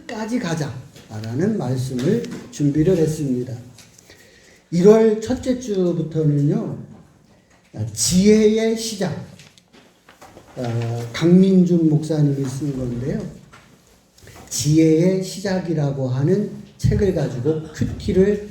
끝까지 가자라는 말씀을 준비를 했습니다. 1월 첫째 주부터는요, 지혜의 시작, 강민준 목사님이 쓴 건데요. 지혜의 시작이라고 하는 책을 가지고 큐티를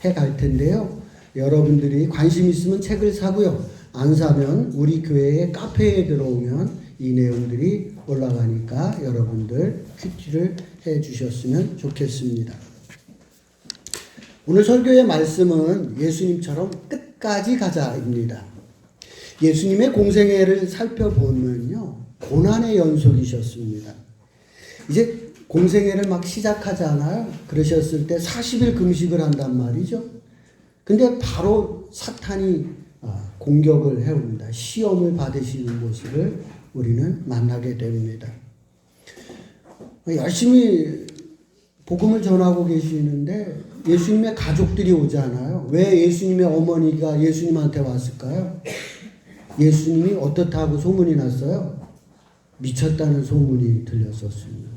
해갈 텐데요. 여러분들이 관심 있으면 책을 사고요. 안 사면 우리 교회의 카페에 들어오면 이 내용들이 올라가니까 여러분들 큐티를 해 주셨으면 좋겠습니다. 오늘 설교의 말씀은 예수님처럼 끝까지 가자입니다. 예수님의 공생애를 살펴보면요, 고난의 연속이셨습니다. 이제 공생애를 막 시작하잖아요. 그러셨을 때 40일 금식을 한단 말이죠. 근데 바로 사탄이 공격을 해옵니다. 시험을 받으시는 모습을 우리는 만나게 됩니다. 열심히 복음을 전하고 계시는데 예수님의 가족들이 오잖아요. 왜 예수님의 어머니가 예수님한테 왔을까요? 예수님이 어떻다고 소문이 났어요? 미쳤다는 소문이 들렸었습니다.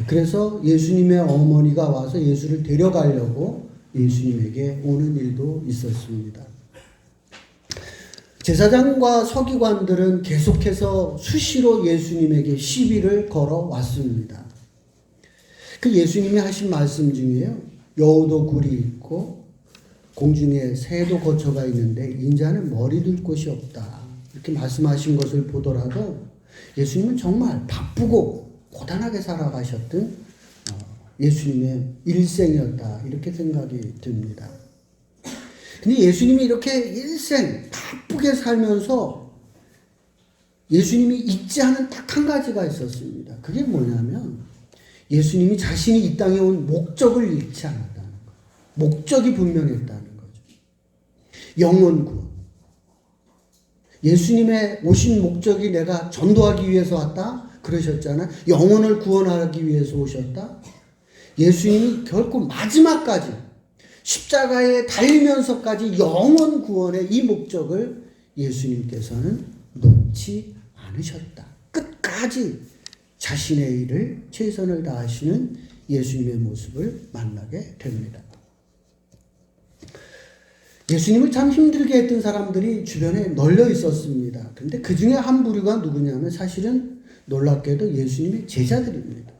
그래서 예수님의 어머니가 와서 예수를 데려가려고 예수님에게 오는 일도 있었습니다. 제사장과 서기관들은 계속해서 수시로 예수님에게 시비를 걸어왔습니다. 그 예수님이 하신 말씀 중에요, 여우도 굴이 있고 공중에 새도 거처가 있는데 인자는 머리 둘 곳이 없다, 이렇게 말씀하신 것을 보더라도 예수님은 정말 바쁘고 고단하게 살아가셨던 예수님의 일생이었다, 이렇게 생각이 듭니다. 근데 예수님이 이렇게 일생 바쁘게 살면서 예수님이 잊지 않은 딱 한 가지가 있었습니다. 그게 뭐냐면 예수님이 자신이 이 땅에 온 목적을 잃지 않았다는 것. 목적이 분명했다는 거죠. 영혼 구원. 예수님의 오신 목적이 내가 전도하기 위해서 왔다? 그러셨잖아요. 영혼을 구원하기 위해서 오셨다? 예수님이 결코 마지막까지 십자가에 달리면서까지 영혼 구원의 이 목적을 예수님께서는 놓지 않으셨다. 끝까지 자신의 일을 최선을 다하시는 예수님의 모습을 만나게 됩니다. 예수님을 참 힘들게 했던 사람들이 주변에 널려 있었습니다. 그런데 그 중에 한 부류가 누구냐면 사실은 놀랍게도 예수님의 제자들입니다.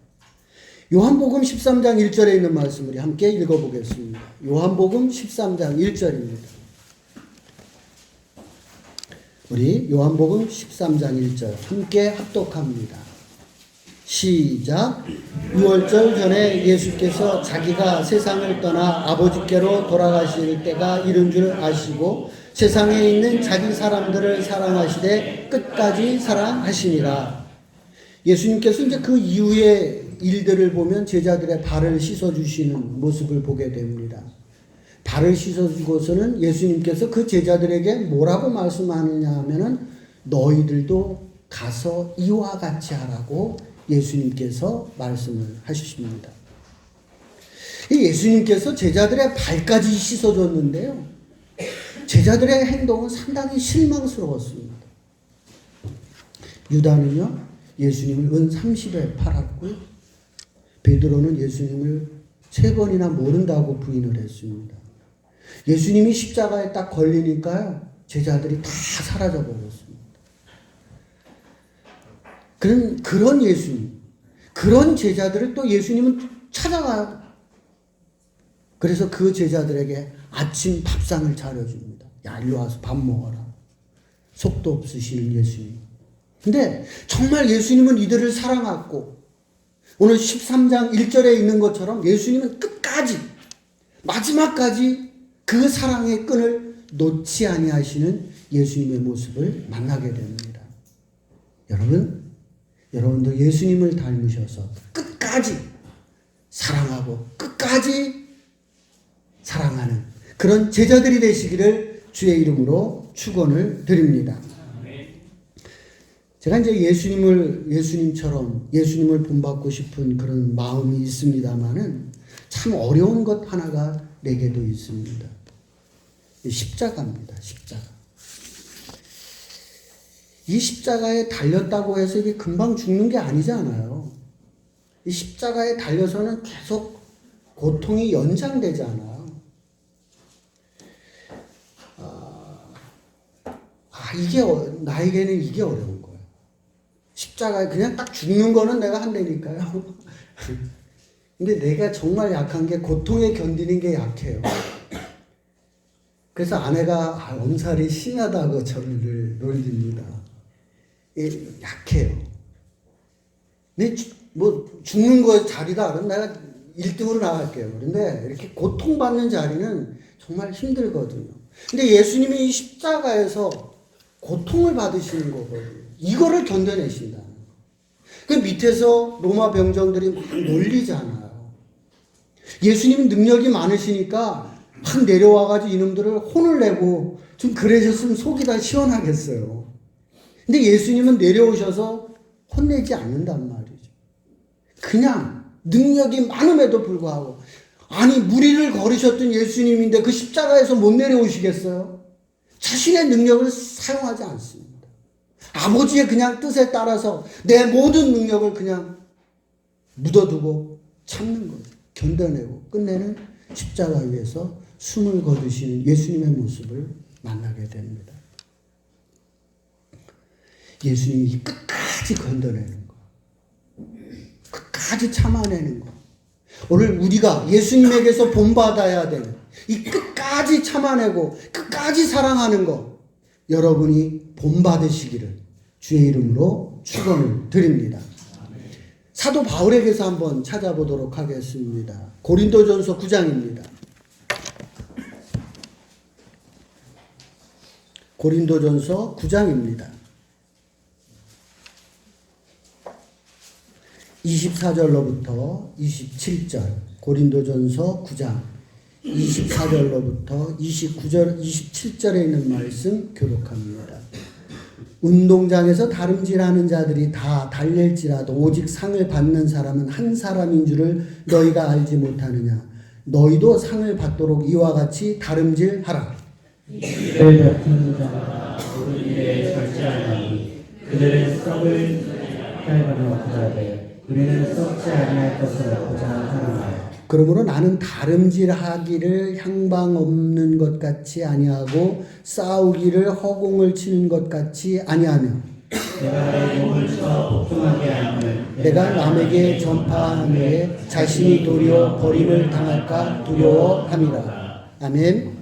요한복음 13장 1절에 있는 말씀을 함께 읽어보겠습니다. 요한복음 13장 1절입니다. 우리 요한복음 13장 1절 함께 합독합니다. 시작. 유월절 전에 예수께서 자기가 세상을 떠나 아버지께로 돌아가실 때가 이른 줄 아시고 세상에 있는 자기 사람들을 사랑하시되 끝까지 사랑하시니라. 예수님께서 이제 그 이후의 일들을 보면 제자들의 발을 씻어주시는 모습을 보게 됩니다. 발을 씻어주고서는 예수님께서 그 제자들에게 뭐라고 말씀하느냐 하면은 너희들도 가서 이와 같이 하라고 예수님께서 말씀을 하십니다. 예수님께서 제자들의 발까지 씻어줬는데요, 제자들의 행동은 상당히 실망스러웠습니다. 유다는요, 예수님을 은 30에 팔았고요, 베드로는 예수님을 3번이나 모른다고 부인을 했습니다. 예수님이 십자가에 딱 걸리니까요, 제자들이 다 사라져 버렸습니다. 그런 예수님, 그런 제자들을 또 예수님은 찾아가요. 그래서 그 제자들에게 아침 밥상을 차려줍니다. 야, 일로 와서 밥 먹어라. 속도 없으시는 예수님. 근데 정말 예수님은 이들을 사랑하고 오늘 13장 1절에 있는 것처럼 예수님은 끝까지 마지막까지 그 사랑의 끈을 놓지 아니하시는 예수님의 모습을 만나게 됩니다. 여러분도 예수님을 닮으셔서 끝까지 사랑하고 끝까지 사랑하는 그런 제자들이 되시기를 주의 이름으로 축원을 드립니다. 제가 이제 예수님처럼 예수님을 본받고 싶은 그런 마음이 있습니다만은 참 어려운 것 하나가 내게도 있습니다. 십자가입니다. 십자가. 이 십자가에 달렸다고 해서 이게 금방 죽는 게 아니잖아요. 이 십자가에 달려서는 계속 고통이 연장되잖아요. 나에게는 이게 어려운 거예요. 십자가에 그냥 딱 죽는 거는 내가 한다니까요. 근데 내가 정말 약한 게 고통에 견디는 게 약해요. 그래서 아내가 엄살이 심하다고 저를 놀립니다. 약해요. 내 죽는 거 자리다. 그럼 내가 1등으로 나갈게요. 그런데 이렇게 고통받는 자리는 정말 힘들거든요. 근데 예수님이 이 십자가에서 고통을 받으시는 거거든요. 이거를 견뎌내신다는 거. 그 밑에서 로마 병정들이 막 놀리잖아요. 예수님은 능력이 많으시니까 막 내려와가지고 이놈들을 혼을 내고 좀 그러셨으면 속이 다 시원하겠어요. 근데 예수님은 내려오셔서 혼내지 않는단 말이죠. 그냥 능력이 많음에도 불구하고, 아니 무리를 걸으셨던 예수님인데 그 십자가에서 못 내려오시겠어요? 자신의 능력을 사용하지 않습니다. 아버지의 그냥 뜻에 따라서 내 모든 능력을 그냥 묻어두고 참는 거죠. 견뎌내고 끝내는 십자가 위에서 숨을 거두시는 예수님의 모습을 만나게 됩니다. 예수님이 끝까지 견뎌내는 거, 끝까지 참아내는 거. 오늘 우리가 예수님에게서 본받아야 되는 이 끝까지 참아내고 끝까지 사랑하는 거, 여러분이 본받으시기를 주의 이름으로 축원을 드립니다. 사도 바울에게서 한번 찾아보도록 하겠습니다. 고린도전서 9장입니다. 고린도전서 9장입니다. 24절로부터 27절, 고린도전서 9장 24절로부터 29절, 27절에 있는 말씀 교독합니다. 운동장에서 다름질하는 자들이 다 달릴지라도 오직 상을 받는 사람은 한 사람인 줄을 너희가 알지 못하느냐. 너희도 상을 받도록 이와 같이 다름질하라. 이를 같은 자가 모든 일에 절제하나니 그들은 썩을 깔거나 얻으되 우리는 썩지 아니할 것을 얻고자 하노라. 그러므로 나는 다름질하기를 향방 없는 것 같이 아니하고 싸우기를 허공을 치는 것 같이 아니하며 내가 내 몸을 쳐 복종하게 하면 내가 남에게 전파하며 자신이 도리어 버림을 당할까 두려워함이라. 아멘.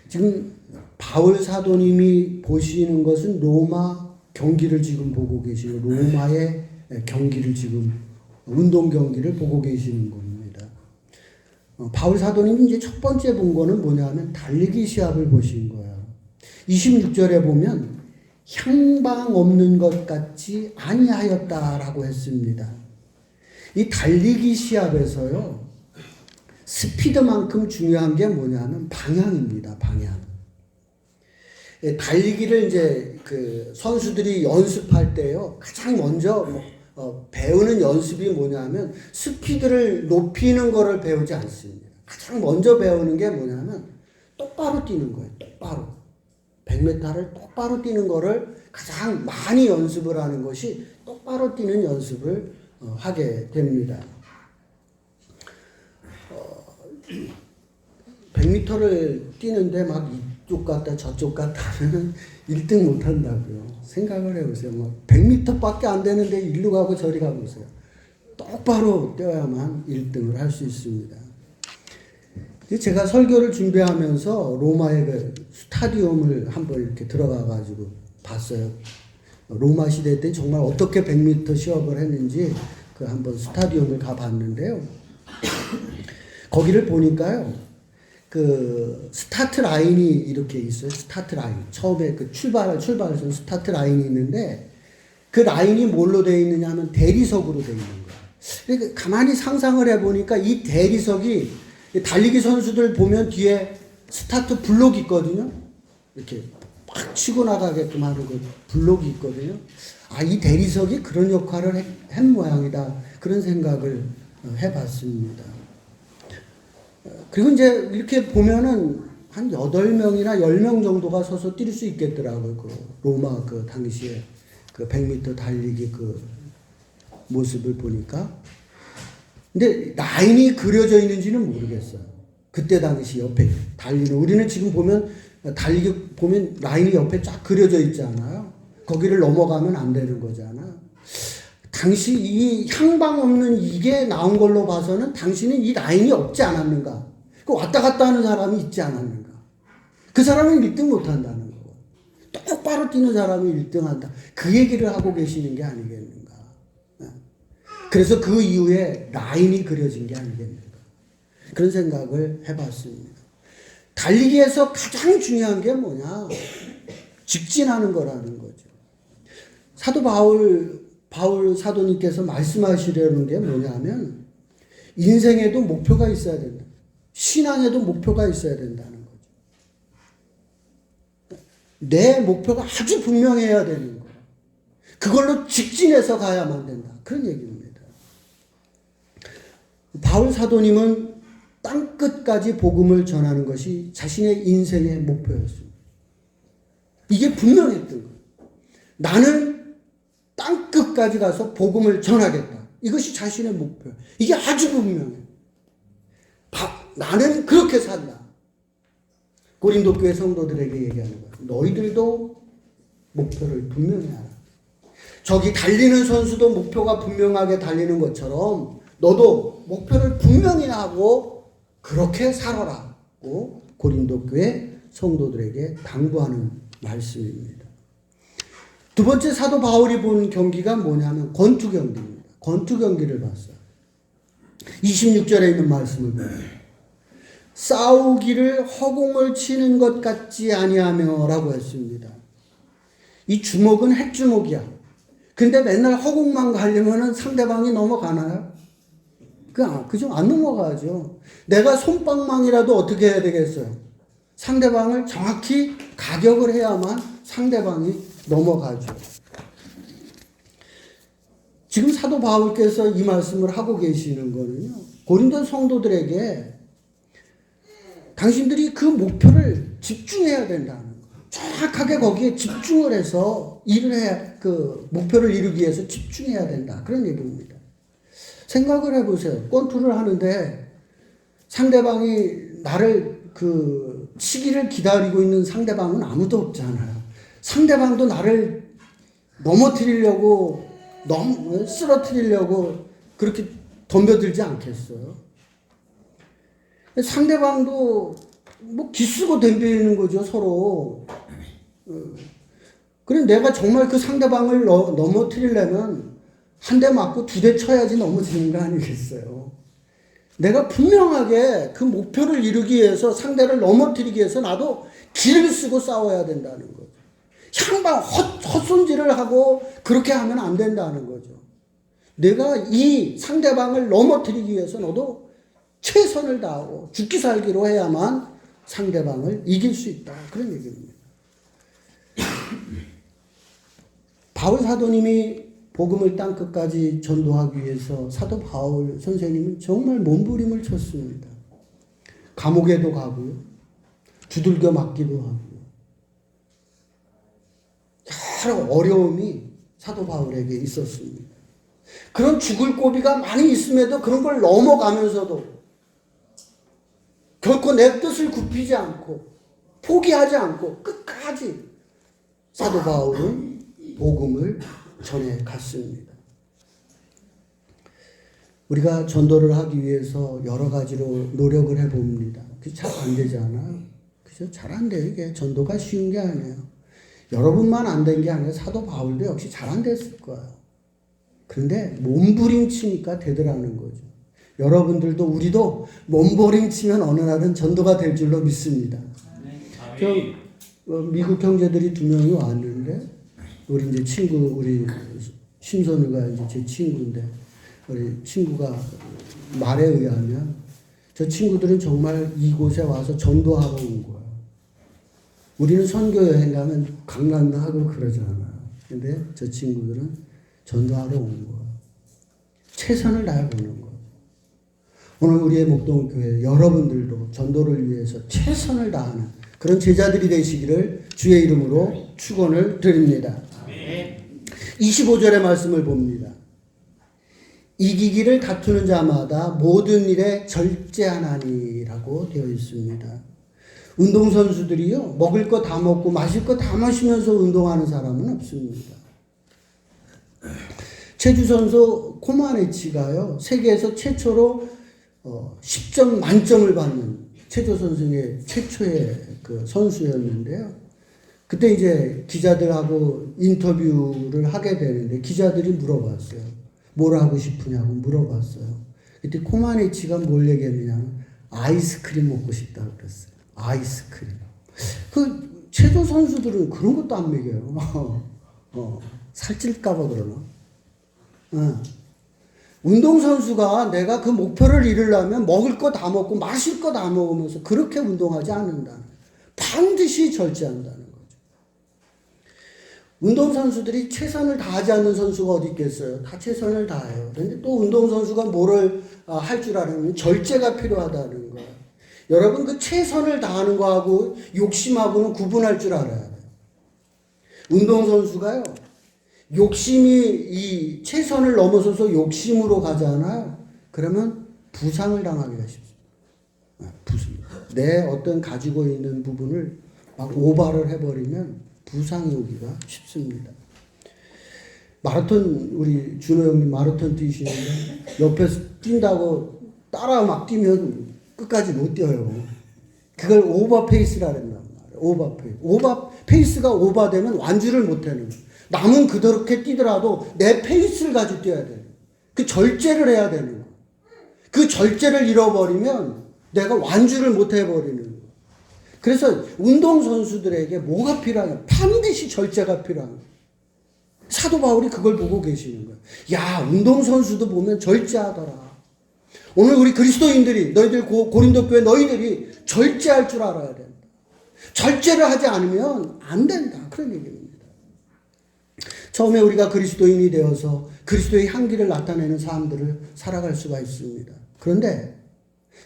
지금 바울 사도님이 보시는 것은 로마 경기를 지금 보고 계시고 로마의 경기를 지금 운동 경기를 보고 계시는 겁니다. 바울 사도님이 이제 첫 번째 본 거는 뭐냐면 달리기 시합을 보신 거예요. 26절에 보면 향방 없는 것 같이 아니하였다라고 했습니다. 이 달리기 시합에서요, 스피드만큼 중요한 게 뭐냐면 방향입니다. 방향. 달리기를 이제 그 선수들이 연습할 때요, 가장 먼저 배우는 연습이 뭐냐면 스피드를 높이는 거를 배우지 않습니다. 가장 먼저 배우는 게 뭐냐면 똑바로 뛰는 거예요. 똑바로. 100m를 똑바로 뛰는 거를 가장 많이 연습을 하는 것이 똑바로 뛰는 연습을 하게 됩니다. 100m를 뛰는데 막 이쪽 갔다 저쪽 갔다 하면 1등 못 한다고요. 생각을 해보세요. 막 100m밖에 안 되는데 일로 가고 저리 가보세요. 똑바로 뛰어야만 1등을 할 수 있습니다. 제가 설교를 준비하면서 로마의 그 스타디움을 한번 이렇게 들어가가지고 봤어요. 로마 시대 때 정말 어떻게 100m 시합을 했는지 그 한번 스타디움을 가봤는데요. 거기를 보니까요, 그 스타트 라인이 이렇게 있어요. 스타트 라인. 처음에 그 출발선 스타트 라인이 있는데 그 라인이 뭘로 되어 있느냐 하면 대리석으로 되어 있는 거예요. 그러니까 가만히 상상을 해보니까 이 대리석이 달리기 선수들 보면 뒤에 스타트 블록이 있거든요. 이렇게 막 치고 나가게끔 하는 그 블록이 있거든요. 아, 이 대리석이 그런 역할을 한 모양이다. 그런 생각을 해봤습니다. 그리고 이제 이렇게 보면은 한 8명이나 10명 정도가 서서 뛸 수 있겠더라고요. 그 로마 그 당시에 그 100m 달리기 그 모습을 보니까. 근데 라인이 그려져 있는지는 모르겠어요. 그때 당시 옆에 달리는, 우리는 지금 보면 달리기 보면 라인이 옆에 쫙 그려져 있잖아요. 거기를 넘어가면 안 되는 거잖아. 당시 이 향방 없는 이게 나온 걸로 봐서는 당신은 이 라인이 없지 않았는가? 그 왔다 갔다 하는 사람이 있지 않았는가? 그 사람은 1등 못 한다는 거. 똑바로 뛰는 사람이 1등 한다. 그 얘기를 하고 계시는 게 아니겠는가? 그래서 그 이후에 라인이 그려진 게 아니겠는가? 그런 생각을 해봤습니다. 달리기에서 가장 중요한 게 뭐냐? 직진하는 거라는 거죠. 사도 바울 사도님께서 말씀하시려는 게 뭐냐면 인생에도 목표가 있어야 된다. 신앙에도 목표가 있어야 된다는 거죠. 내 목표가 아주 분명해야 되는 거예요. 그걸로 직진해서 가야만 된다. 그런 얘기입니다. 바울 사도님은 땅끝까지 복음을 전하는 것이 자신의 인생의 목표였습니다. 이게 분명했던 거예요. 나는 땅끝까지 가서 복음을 전하겠다. 이것이 자신의 목표. 이게 아주 분명해. 나는 그렇게 산다. 고린도 교회 성도들에게 얘기하는 거예요. 너희들도 목표를 분명히 하라. 저기 달리는 선수도 목표가 분명하게 달리는 것처럼 너도 목표를 분명히 하고 그렇게 살아라고 고린도 교회 성도들에게 당부하는 말씀입니다. 두 번째 사도 바울이 본 경기가 뭐냐면 권투 경기입니다. 권투 경기를 봤어요. 26절에 있는 말씀을 보면 싸우기를 허공을 치는 것 같지 아니하며 라고 했습니다. 이 주먹은 핵주먹이야. 근데 맨날 허공만 가려면 상대방이 넘어가나요? 그죠? 안 넘어가죠. 내가 손방망이라도 어떻게 해야 되겠어요? 상대방을 정확히 가격을 해야만 상대방이 넘어가죠. 지금 사도 바울께서 이 말씀을 하고 계시는 거는요, 고린도 성도들에게 당신들이 그 목표를 집중해야 된다는 거예요. 정확하게 거기에 집중을 해서 일을 해야, 그 목표를 이루기 위해서 집중해야 된다. 그런 얘기입니다. 생각을 해보세요. 권투를 하는데 상대방이 나를 치기를 기다리고 있는 상대방은 아무도 없잖아요. 상대방도 나를 넘어뜨리려고, 쓰러뜨리려고 그렇게 덤벼들지 않겠어요? 상대방도 뭐 기쓰고 덤비는 거죠, 서로. 그래, 내가 정말 그 상대방을 넘어뜨리려면 한 대 맞고 2대 쳐야지 넘어지는 거 아니겠어요? 내가 분명하게 그 목표를 이루기 위해서 상대를 넘어뜨리기 위해서 나도 기를 쓰고 싸워야 된다는 거죠. 향방 헛손질을 하고 그렇게 하면 안 된다는 거죠. 내가 이 상대방을 넘어뜨리기 위해서 너도 최선을 다하고 죽기 살기로 해야만 상대방을 이길 수 있다. 그런 얘기입니다. 바울 사도님이 복음을 땅끝까지 전도하기 위해서 사도 바울 선생님은 정말 몸부림을 쳤습니다. 감옥에도 가고요. 두들겨 맞기도 하고요. 여러 어려움이 사도 바울에게 있었습니다. 그런 죽을 고비가 많이 있음에도 그런 걸 넘어가면서도 결코 내 뜻을 굽히지 않고 포기하지 않고 끝까지 사도 바울은 복음을 전해 갔습니다. 우리가 전도를 하기 위해서 여러 가지로 노력을 해봅니다. 그게 잘 안 되잖아요. 그죠? 잘 안 돼요. 이게 전도가 쉬운 게 아니에요. 여러분만 안 된 게 아니라 사도 바울도 역시 잘 안 됐을 거예요. 그런데 몸부림치니까 되더라는 거죠. 여러분들도 우리도 몸부림치면 어느 날은 전도가 될 줄로 믿습니다. 미국 형제들이 2명이 왔는데 우리 이제 친구, 우리 신선우가 이제 제 친구인데, 우리 친구가 말에 의하면 저 친구들은 정말 이곳에 와서 전도하러 온 거야. 우리는 선교 여행 가면 관광도 하고 그러잖아. 근데 저 친구들은 전도하러 온 거야. 최선을 다해보는 거야. 오늘 우리의 목동교회 여러분들도 전도를 위해서 최선을 다하는 그런 제자들이 되시기를 주의 이름으로 축원을 드립니다. 25절의 말씀을 봅니다. 이기기를 다투는 자마다 모든 일에 절제하나니라고 되어 있습니다. 운동선수들이요, 먹을 거 다 먹고 마실 거 다 마시면서 운동하는 사람은 없습니다. 체주선수 코마네치가요, 세계에서 최초로 10점 만점을 받는 체조선수의 최초의 그 선수였는데요. 그때 이제 기자들하고 인터뷰를 하게 되는데 기자들이 물어봤어요. 뭘 하고 싶으냐고 물어봤어요. 그때 코마네치가 뭘 얘기했느냐면 아이스크림 먹고 싶다고 그랬어요. 아이스크림. 그 체조 선수들은 그런 것도 안 먹여요. 살찔까봐 그러나. 운동선수가 내가 그 목표를 이루려면 먹을 거 다 먹고 마실 거 다 먹으면서 그렇게 운동하지 않는다는, 반드시 절제한다는 거죠. 운동선수들이 최선을 다하지 않는 선수가 어디 있겠어요? 다 최선을 다해요. 그런데 또 운동선수가 뭐를 할 줄 아는 절제가 필요하다는 거예요. 여러분, 그 최선을 다하는 거하고 욕심하고는 구분할 줄 알아야 돼요. 운동선수가요, 욕심이 이 최선을 넘어서서 욕심으로 가잖아요. 그러면 부상을 당하기가 쉽습니다. 내 어떤 가지고 있는 부분을 막 오바를 해버리면 부상이 오기가 쉽습니다. 마라톤, 우리 준호 형님 마라톤 뛰시는데 옆에서 뛴다고 따라 막 뛰면 끝까지 못 뛰어요. 그걸 오버 페이스라 그랬단 말이에요. 오버 페이스가 오버되면 완주를 못 하는 거예요. 남은 그렇게 뛰더라도 내 페이스를 가지고 뛰어야 돼요. 그 절제를 해야 되는 거예요. 그 절제를 잃어버리면 내가 완주를 못 해버리는 거예요. 그래서 운동선수들에게 뭐가 필요하냐? 반드시 절제가 필요한 거예요. 사도 바울이 그걸 보고 계시는 거예요. 야, 운동선수도 보면 절제하더라. 오늘 우리 그리스도인들이, 너희들 고린도 교회 너희들이 절제할 줄 알아야 된다. 절제를 하지 않으면 안 된다. 그런 얘기입니다. 처음에 우리가 그리스도인이 되어서 그리스도의 향기를 나타내는 삶들을 살아갈 수가 있습니다. 그런데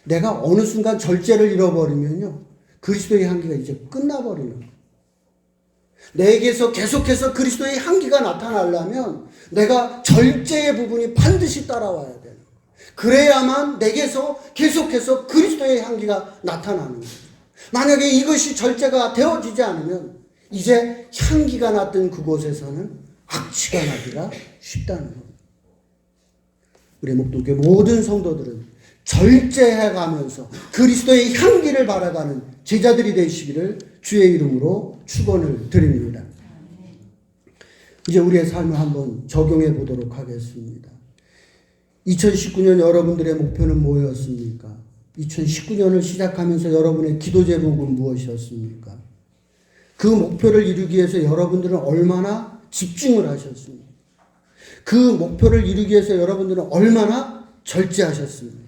내가 어느 순간 절제를 잃어버리면요, 그리스도의 향기가 이제 끝나버리는 거예요. 내게서 계속해서 그리스도의 향기가 나타나려면 내가 절제의 부분이 반드시 따라와야 돼요. 그래야만 내게서 계속해서 그리스도의 향기가 나타나는 거예요. 만약에 이것이 절제가 되어지지 않으면 이제 향기가 났던 그곳에서는 악취가 나기가 쉽다는 거예요. 우리 목동교회 모든 성도들은 절제해가면서 그리스도의 향기를 바라가는 제자들이 되시기를 주의 이름으로 축원을 드립니다. 이제 우리의 삶을 한번 적용해 보도록 하겠습니다. 2019년 여러분들의 목표는 뭐였습니까? 2019년을 시작하면서 여러분의 기도 제목은 무엇이었습니까? 그 목표를 이루기 위해서 여러분들은 얼마나 집중을 하셨습니까? 그 목표를 이루기 위해서 여러분들은 얼마나 절제하셨습니까?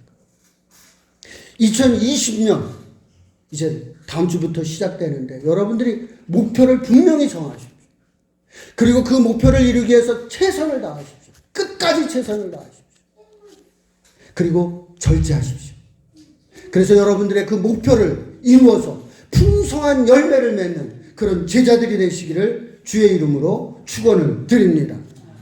2020년 이제 다음 주부터 시작되는데 여러분들이 목표를 분명히 정하십시오. 그리고 그 목표를 이루기 위해서 최선을 다하십시오. 끝까지 최선을 다하십시오. 그리고 절제하십시오. 그래서 여러분들의 그 목표를 이루어서 풍성한 열매를 맺는 그런 제자들이 되시기를 주의 이름으로 축원을 드립니다.